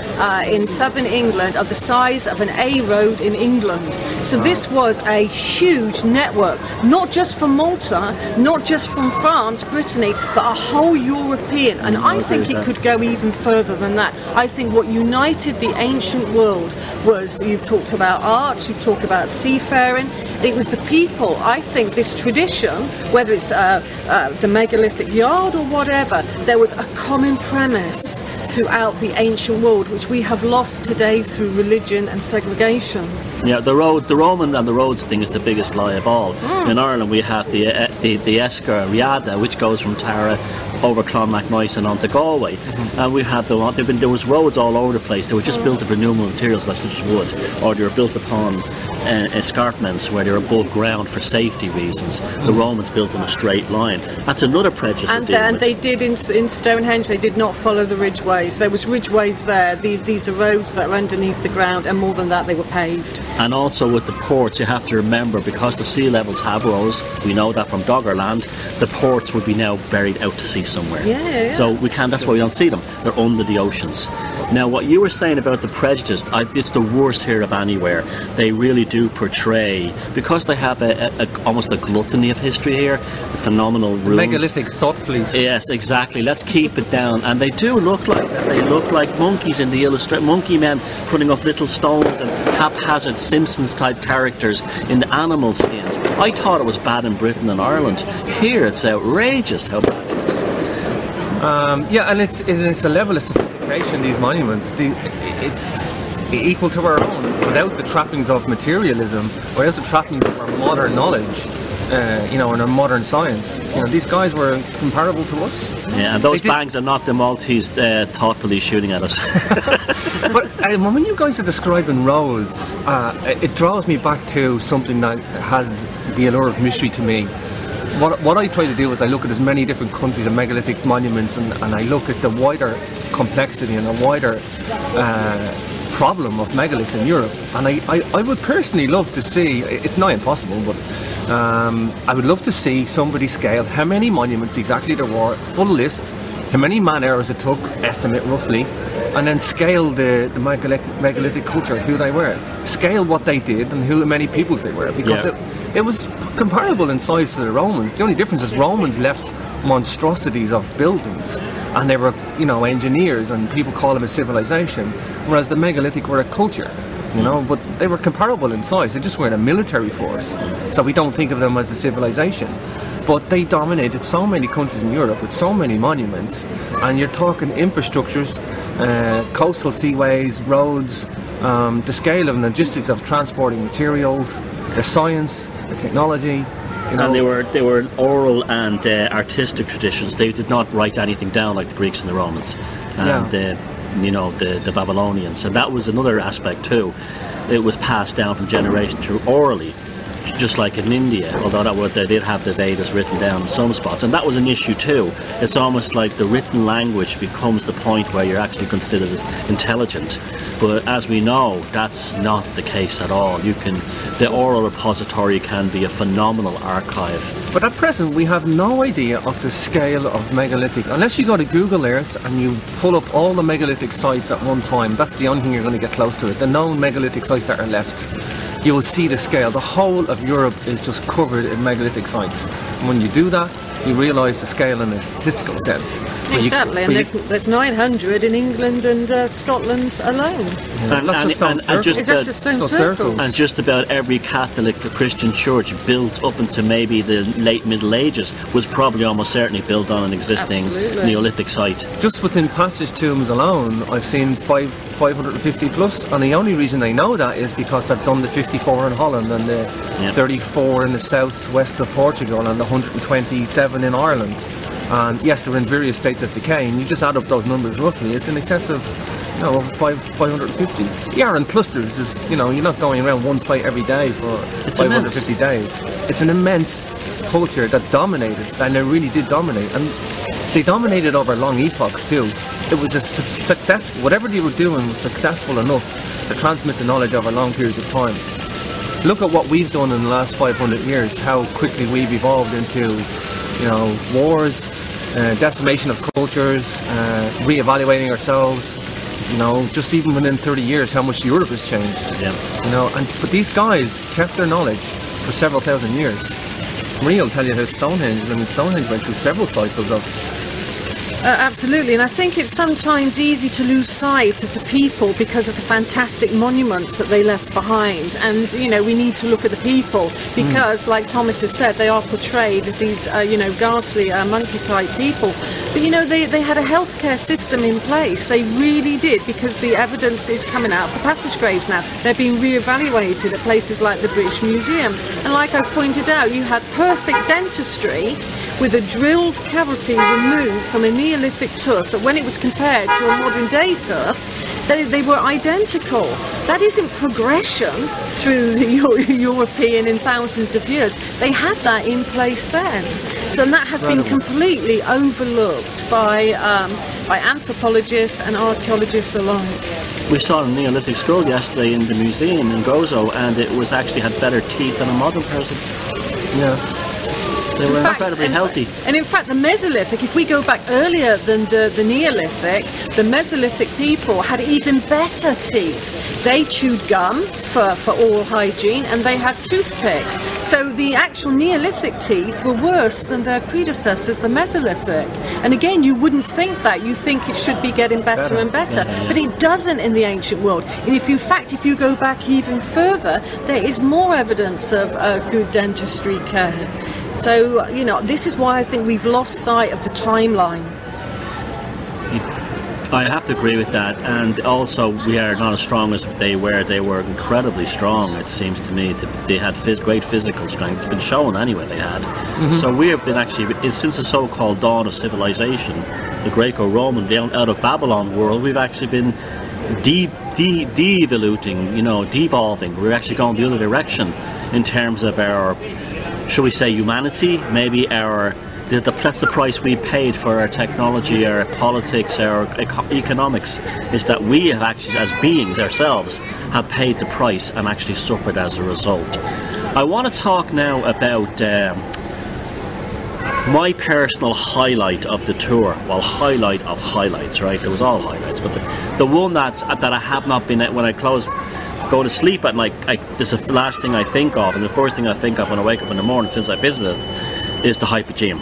in southern England are the size of an A road in England. So this was a huge network, not just from Malta, not just from France, Brittany, but a whole European. And I think it could go even further than that. I think what united the ancient world was, you've talked about art, you've talked about seafaring, it was the people. I think this tradition, whether it's the megalithic yard or whatever, there was a common premise throughout the ancient world, which we have lost today through religion and segregation. Yeah, the Roman and the roads thing is the biggest lie of all. In Ireland, we have the Escar Riada, which goes from Tara over Clonmacnoise and onto Galway, and we had there was roads all over the place. They were just built of renewable materials like such as wood, or they were built upon escarpments where they were above ground for safety reasons. The Romans built in a straight line. That's another prejudice. And they did in Stonehenge. They did not follow the ridgeways. There was ridgeways there. These are roads that are underneath the ground, and more than that, they were paved. And also with the ports, you have to remember, because the sea levels have rose, we know that from Doggerland, the ports would be now buried out to sea somewhere. Yeah. So we can't. That's why we don't see them. They're under the oceans. Now, what you were saying about the prejudice, it's the worst here of anywhere. They really do portray, because they have almost a gluttony of history here, the phenomenal ruins. Megalithic thought, please. Yes, exactly. Let's keep it down. And they do look like that. They look like monkeys in the monkey men putting up little stones and haphazard Simpsons-type characters in the animal skins. I thought it was bad in Britain and Ireland. Here, it's outrageous how bad it is. And it's a level of sophistication, these monuments. It's equal to our own, without the trappings of materialism, without the trappings of our modern knowledge, and our modern science. These guys were comparable to us. Yeah, and those bangs are not the Maltese thought police shooting at us. But when you guys are describing roads, it draws me back to something that has the allure of mystery to me. What I try to do is I look at as many different countries and megalithic monuments, and I look at the wider complexity and the wider problem of megaliths in Europe. And I would personally love to see, it's not impossible, but I would love to see somebody scale how many monuments exactly there were, full list, how many man hours it took, estimate roughly, and then scale the megalithic culture, who they were, scale what they did and how many peoples they were, because it was comparable in size to the Romans. The only difference is Romans left monstrosities of buildings, and they were, engineers, and people call them a civilization, whereas the megalithic were a culture, but they were comparable in size. They just weren't a military force, so we don't think of them as a civilization. But they dominated so many countries in Europe with so many monuments, and you're talking infrastructures, coastal seaways, roads, the scale of logistics of transporting materials, the science, the technology. And they were oral and artistic traditions. They did not write anything down like the Greeks and the Romans and the Babylonians. And that was another aspect too. It was passed down from generation to orally, just like in India, although they did have the Vedas written down in some spots, and that was an issue too. It's almost like the written language becomes the point where you're actually considered as intelligent, but as we know, that's not the case at all. The oral repository can be a phenomenal archive. But at present, we have no idea of the scale of megalithic, unless you go to Google Earth and you pull up all the megalithic sites at one time. That's the only thing you're going to get close to it. The known megalithic sites that are left, you will see the scale. The whole of Europe is just covered in megalithic sites. When you do that, you realise the scale in a statistical sense. Exactly, and there's 900 in England and Scotland alone. And just about every Catholic or Christian church built up into maybe the late Middle Ages was probably almost certainly built on an existing Neolithic site. Just within passage tombs alone, I've seen 550 plus, and the only reason I know that is because I've done the 54 in Holland and the 34 in the southwest of Portugal and the 127 in Ireland. And yes, they're in various states of decay, and you just add up those numbers roughly, it's in excess of 550. Yeah, in clusters, is, you're not going around one site every day for 550 days. It's an immense culture that dominated, and they really did dominate, and they dominated over long epochs too. It was a successful, whatever they were doing was successful enough to transmit the knowledge over long periods of time. Look at what we've done in the last 500 years, how quickly we've evolved into, wars, decimation of cultures, re-evaluating ourselves, just even within 30 years, how much Europe has changed. Yeah. But these guys kept their knowledge for several thousand years. Maria will tell you how Stonehenge went through several cycles of Absolutely, and I think it's sometimes easy to lose sight of the people because of the fantastic monuments that they left behind. And we need to look at the people because, like Thomas has said, they are portrayed as these ghastly monkey-type people. But they had a healthcare system in place. They really did, because the evidence is coming out for passage graves now. They're being re-evaluated at places like the British Museum. And like I pointed out, you had perfect dentistry with a drilled cavity removed from a Neolithic tooth that, when it was compared to a modern day tooth, they were identical. That isn't progression through the European in thousands of years. They had that in place then. So that has been completely overlooked by anthropologists and archaeologists alike. We saw a Neolithic scroll yesterday in the museum in Gozo, and it was actually had better teeth than a modern person. Yeah. They were incredibly healthy. And in fact, the Mesolithic, if we go back earlier than the Neolithic, the Mesolithic people had even better teeth. They chewed gum for oral hygiene, and they had toothpicks. So the actual Neolithic teeth were worse than their predecessors, the Mesolithic. And again, you wouldn't think that. You think it should be getting better and better. Yeah. But it doesn't in the ancient world. And if you go back even further, there is more evidence of good dentistry care. So, this is why I think we've lost sight of the timeline. I have to agree with that, and also we are not as strong as they were. They were incredibly strong, it seems to me. They had great physical strength. It's been shown anyway they had. So we have been actually, since the so-called dawn of civilization, the Greco-Roman, out of Babylon world, we've actually been devolving. We're actually going the other direction in terms of our, shall we say, humanity, maybe that's the price we paid for our technology, our politics, our economics, is that we have actually, as beings ourselves, have paid the price and actually suffered as a result. I want to talk now about my personal highlight of the tour. Well, highlight of highlights, right? It was all highlights, but the one that I have not been at when I go to sleep at night, this is the last thing I think of, and the first thing I think of when I wake up in the morning since I visited is the Hypogeum.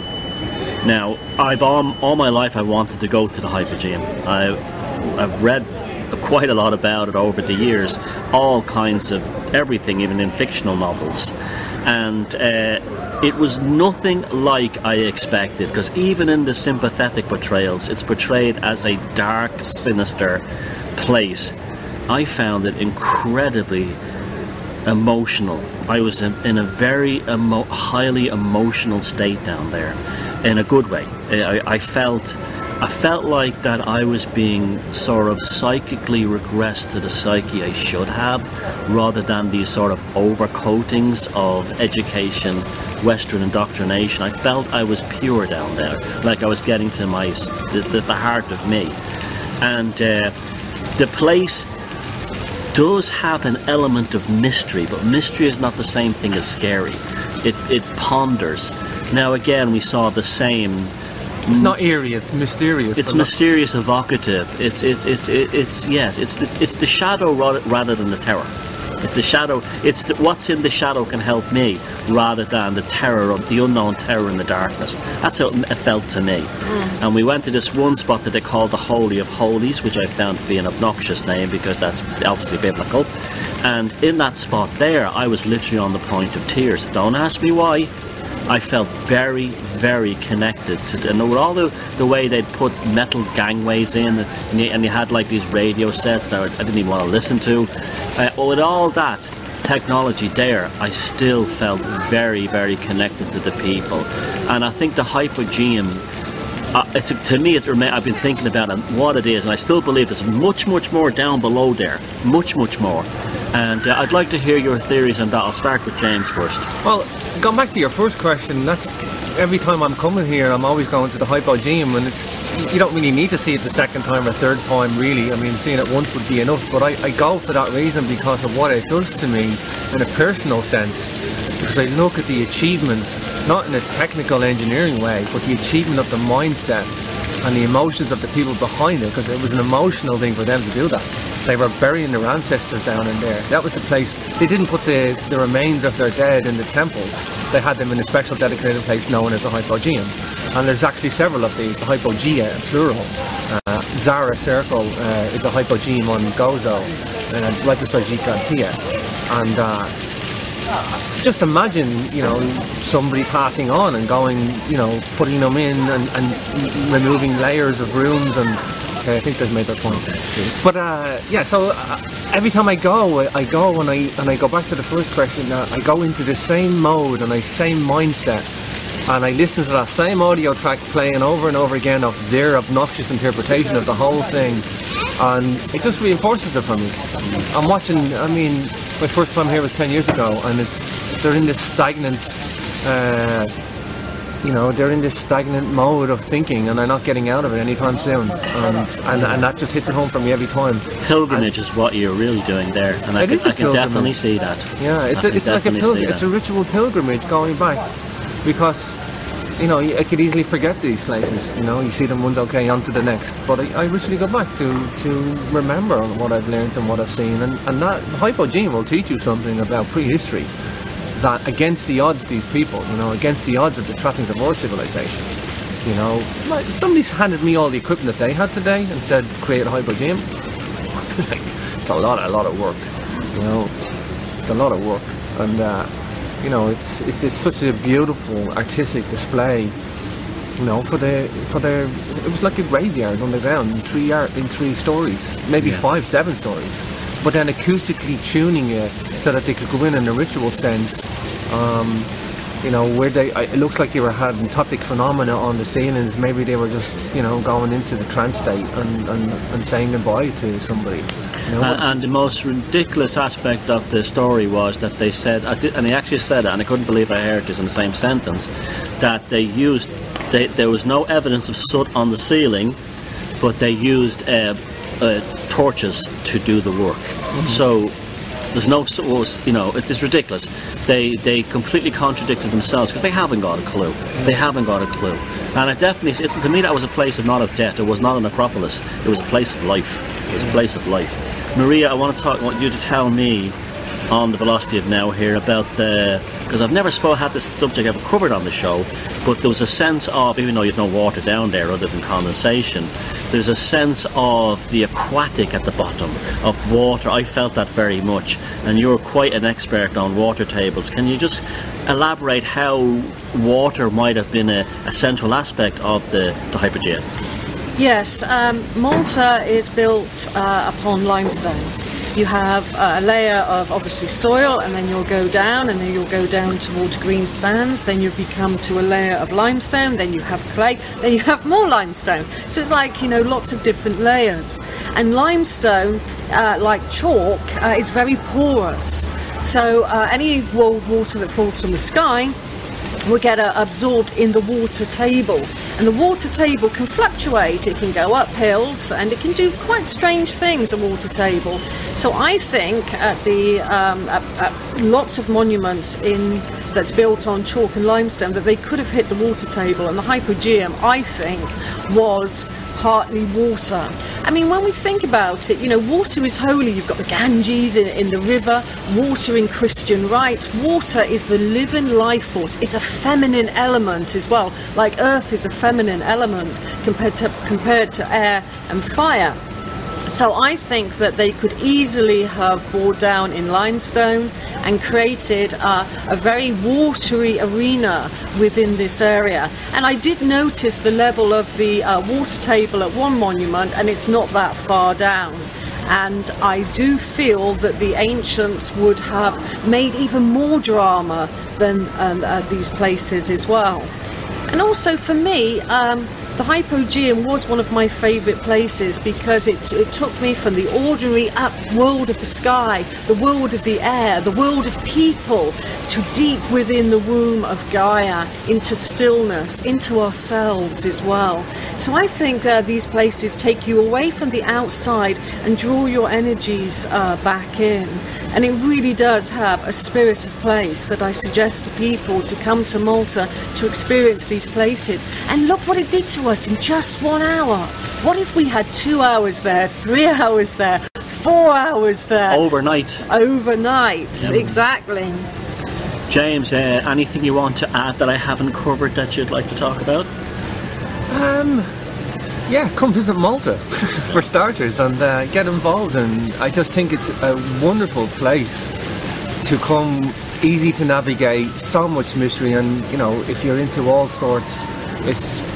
Now, all my life I wanted to go to the Hypogeum. I've read quite a lot about it over the years, all kinds of everything, even in fictional novels, and it was nothing like I expected, because even in the sympathetic portrayals, it's portrayed as a dark, sinister place. I found it incredibly emotional. I was in a very highly emotional state down there, in a good way. I felt like that I was being sort of psychically regressed to the psyche I should have, rather than these sort of overcoatings of education, Western indoctrination. I felt I was pure down there, like I was getting to the heart of me. And the place does have an element of mystery, but mystery is not the same thing as scary. It ponders. Now again, we saw the same. It's not eerie. It's mysterious. It's mysterious, evocative. It's the shadow rather than the terror. It's the shadow. It's what's in the shadow can help me, rather than the terror of the unknown terror in the darkness. That's how it felt to me. And we went to this one spot that they called the Holy of Holies, which I found to be an obnoxious name because that's obviously biblical. And in that spot there, I was literally on the point of tears. Don't ask me why. I felt very, very connected to, and with all the way they'd put metal gangways in, and you had like these radio sets that I didn't even want to listen to. With all that technology there, I still felt very, very connected to the people. And I think the Hypogeum, to me, I've been thinking about it, what it is, and I still believe there's much, much more down below there. Much, much more. And I'd like to hear your theories on that. I'll start with James first. Well, going back to your first question, that's every time I'm coming here, I'm always going to the Hypogeum, and you don't really need to see it the second time or third time, really. I mean, seeing it once would be enough, but I go for that reason because of what it does to me in a personal sense. Because I look at the achievement, not in a technical engineering way, but the achievement of the mindset and the emotions of the people behind it, because it was an emotional thing for them to do that. They were burying their ancestors down in there. That was the place. They didn't put the remains of their dead in the temples. They had them in a special dedicated place known as the Hypogeum. And there's actually several of these, the Hypogea, plural. Zara Circle is a Hypogeum on Gozo, right beside Gigantea. And just imagine, somebody passing on and going, putting them in and removing layers of rooms and... Okay, I think they've made their point. But so every time I go and I go back to the first question. I go into the same mode and the same mindset, and I listen to that same audio track playing over and over again of their obnoxious interpretation of the whole thing, and it just reinforces it for me. I'm watching. I mean, my first time here was 10 years ago, and they're in this stagnant. They're in this stagnant mode of thinking, and they're not getting out of it anytime soon. And that just hits it home for me every time. Pilgrimage is what you're really doing there, and I can definitely see that. Yeah, it's like a pilgrimage. It's a ritual pilgrimage going back, because I could easily forget these places. You see them once, okay, on to the next. But I ritually go back to remember what I've learned and what I've seen, and that Hypogeum will teach you something about prehistory. That against the odds, these people, against the odds of the trappings of our civilization, somebody's handed me all the equipment that they had today and said, create a Hypogeum. It's a lot of work, it's a lot of work, and it's such a beautiful artistic display, it was like a graveyard underground in 3 stories, maybe 5, 7 stories. But then acoustically tuning it so that they could go in a ritual sense, where it looks like they were having topic phenomena on the ceilings. Maybe they were just, going into the trance state and saying goodbye to somebody. And the most ridiculous aspect of the story was that they said, and they actually said it, and I couldn't believe I heard this in the same sentence, that there was no evidence of soot on the ceiling, but they used torches to do the work. So there's no, it's ridiculous. They completely contradicted themselves because they haven't got a clue. And it definitely, to me, that was a place not of death. It was not an acropolis. It was a place of life. Maria, I want you to tell me on the Velocity of Now here about because I've never had this subject ever covered on the show, but there was a sense of, even though you've no water down there other than condensation, there's a sense of the aquatic at the bottom of water. I felt that very much, and you're quite an expert on water tables. Can you just elaborate how water might have been a central aspect of the Hypogea? Yes, Malta is built upon limestone. You have a layer of obviously soil, and then you'll go down, and then you'll go down towards green sands, then you become to a layer of limestone, then you have clay, then you have more limestone. So it's like, lots of different layers. And limestone, like chalk, is very porous. So any water that falls from the sky will get absorbed in the water table, and the water table can fluctuate. It can go up hills, and it can do quite strange things, a water table. So I think at the lots of monuments in that's built on chalk and limestone, that they could have hit the water table, and the hypogeum, I think, was partly water. I mean, when we think about it, you know, water is holy. You've got the Ganges in the river, water in Christian rites. Water is the living life force. It's a feminine element as well, like earth is a feminine element compared to air and fire. So I think that they could easily have bored down in limestone and created a very watery arena within this area. And I did notice the level of the water table at one monument, and it's not that far down. And I do feel that the ancients would have made even more drama than these places as well. And also for me, the Hypogeum was one of my favourite places because it took me from the ordinary world of the sky, the world of the air, the world of people, to deep within the womb of Gaia, into stillness, into ourselves as well. So I think these places take you away from the outside and draw your energies back in. And it really does have a spirit of place that I suggest to people to come to Malta to experience these places. And look what it did to us in just 1 hour. What if we had 2 hours there, 3 hours there, 4 hours there? Overnight. Overnight, exactly. James, anything you want to add that I haven't covered that you'd like to talk about? Yeah, come visit Malta for starters, and get involved. And I just think it's a wonderful place to come, easy to navigate, so much mystery, and you know, if you're into all sorts,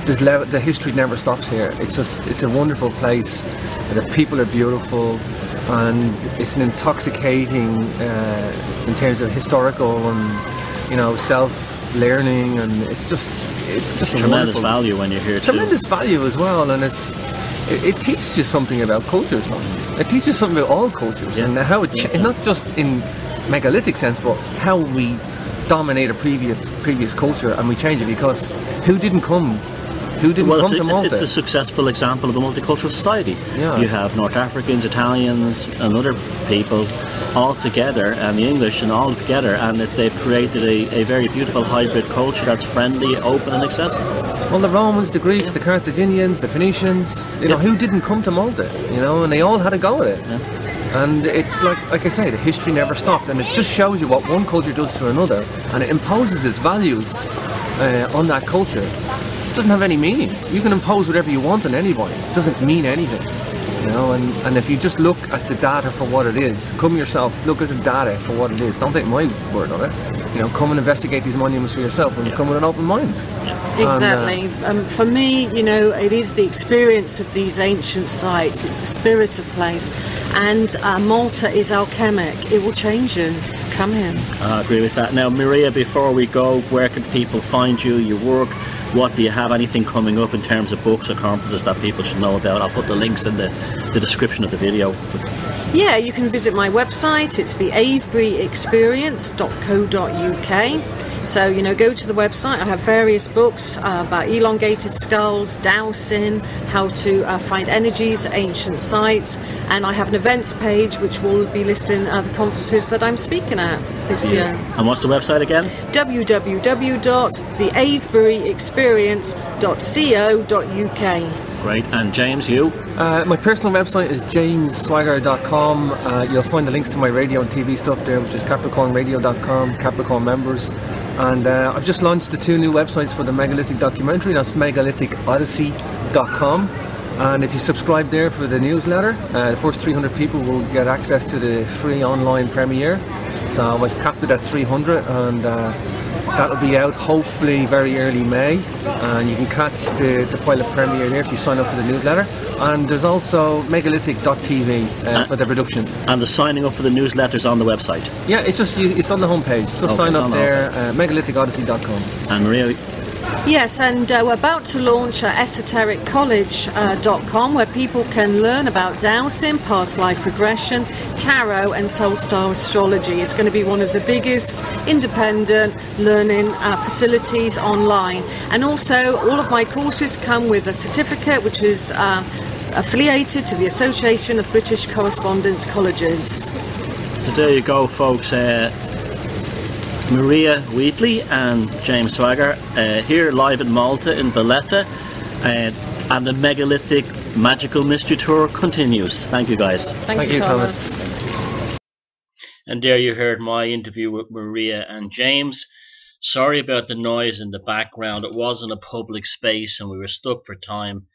the history never stops here. It's a wonderful place. The people are beautiful, and it's an intoxicating in terms of historical and, you know, self-learning, and it's just tremendous value when you're here too. Tremendous value as well, and it teaches you something about cultures. It teaches something about all cultures, and how not just in megalithic sense, but how we dominate a previous culture and we change it, because who didn't come to Malta? It's a successful example of a multicultural society. Yeah. You have North Africans, Italians and other people all together, and the English and all together, and they've created a very beautiful hybrid culture that's friendly, open and accessible. Well, the Romans, the Greeks, the Carthaginians, the Phoenicians, you know, who didn't come to Malta, you know, and they all had a go at it. Yeah. And it's like I say, the history never stopped, and it just shows you what one culture does to another, and it imposes its values on that culture. It doesn't have any meaning. You can impose whatever you want on anybody. It doesn't mean anything, you know. And if you just look at the data for what it is, come yourself, look at the data for what it is. Don't take my word on it. You know, come and investigate these monuments for yourself, and come with an open mind. Exactly. For me, you know, it is the experience of these ancient sites. It's the spirit of place, and Malta is alchemic. It will change you. Come here. I agree with that. Now, Maria, before we go, where can people find you, your work? What do you have, anything coming up in terms of books or conferences that people should know about? I'll put the links in the description of the video. Yeah, you can visit my website. It's the aveburyexperience.co.uk. So, you know, go to the website. I have various books about elongated skulls, dowsing, how to find energies, ancient sites, and I have an events page which will be listing the conferences that I'm speaking at this year. And what's the website again? www.theaveburyexperience.co.uk. Great. And James, you? My personal website is jamesswagger.com. You'll find the links to my radio and TV stuff there, which is capricornradio.com, Capricorn members. And I've just launched the 2 new websites for the megalithic documentary. That's megalithicodyssey.com. And if you subscribe there for the newsletter, the first 300 people will get access to the free online premiere. So I've capped it at 300, and that'll be out hopefully very early May, and you can catch the pilot premiere there if you sign up for the newsletter. And there's also megalithic.tv for the production. And the signing up for the newsletters on the website? Yeah, it's on the homepage. So sign up there, megalithicodyssey.com. And Maria? Yes, and we're about to launch esotericcollege.com, where people can learn about dowsing, past life regression, tarot and soul star astrology. It's going to be one of the biggest independent learning facilities online. And also all of my courses come with a certificate which is affiliated to the Association of British Correspondence Colleges. So there you go, folks. Maria Wheatley and James Swagger here live in Malta in Valletta, and the megalithic magical mystery tour continues. Thank you, guys. Thank you, Thomas. And there you heard my interview with Maria and James. Sorry about the noise in the background. It was in a public space and we were stuck for time.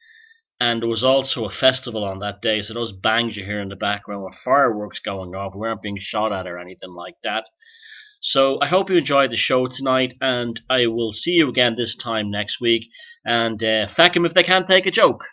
And there was also a festival on that day, so those bangs you hear in the background were fireworks going off. We weren't being shot at or anything like that. So I hope you enjoyed the show tonight, and I will see you again this time next week. And feck 'em if they can't take a joke.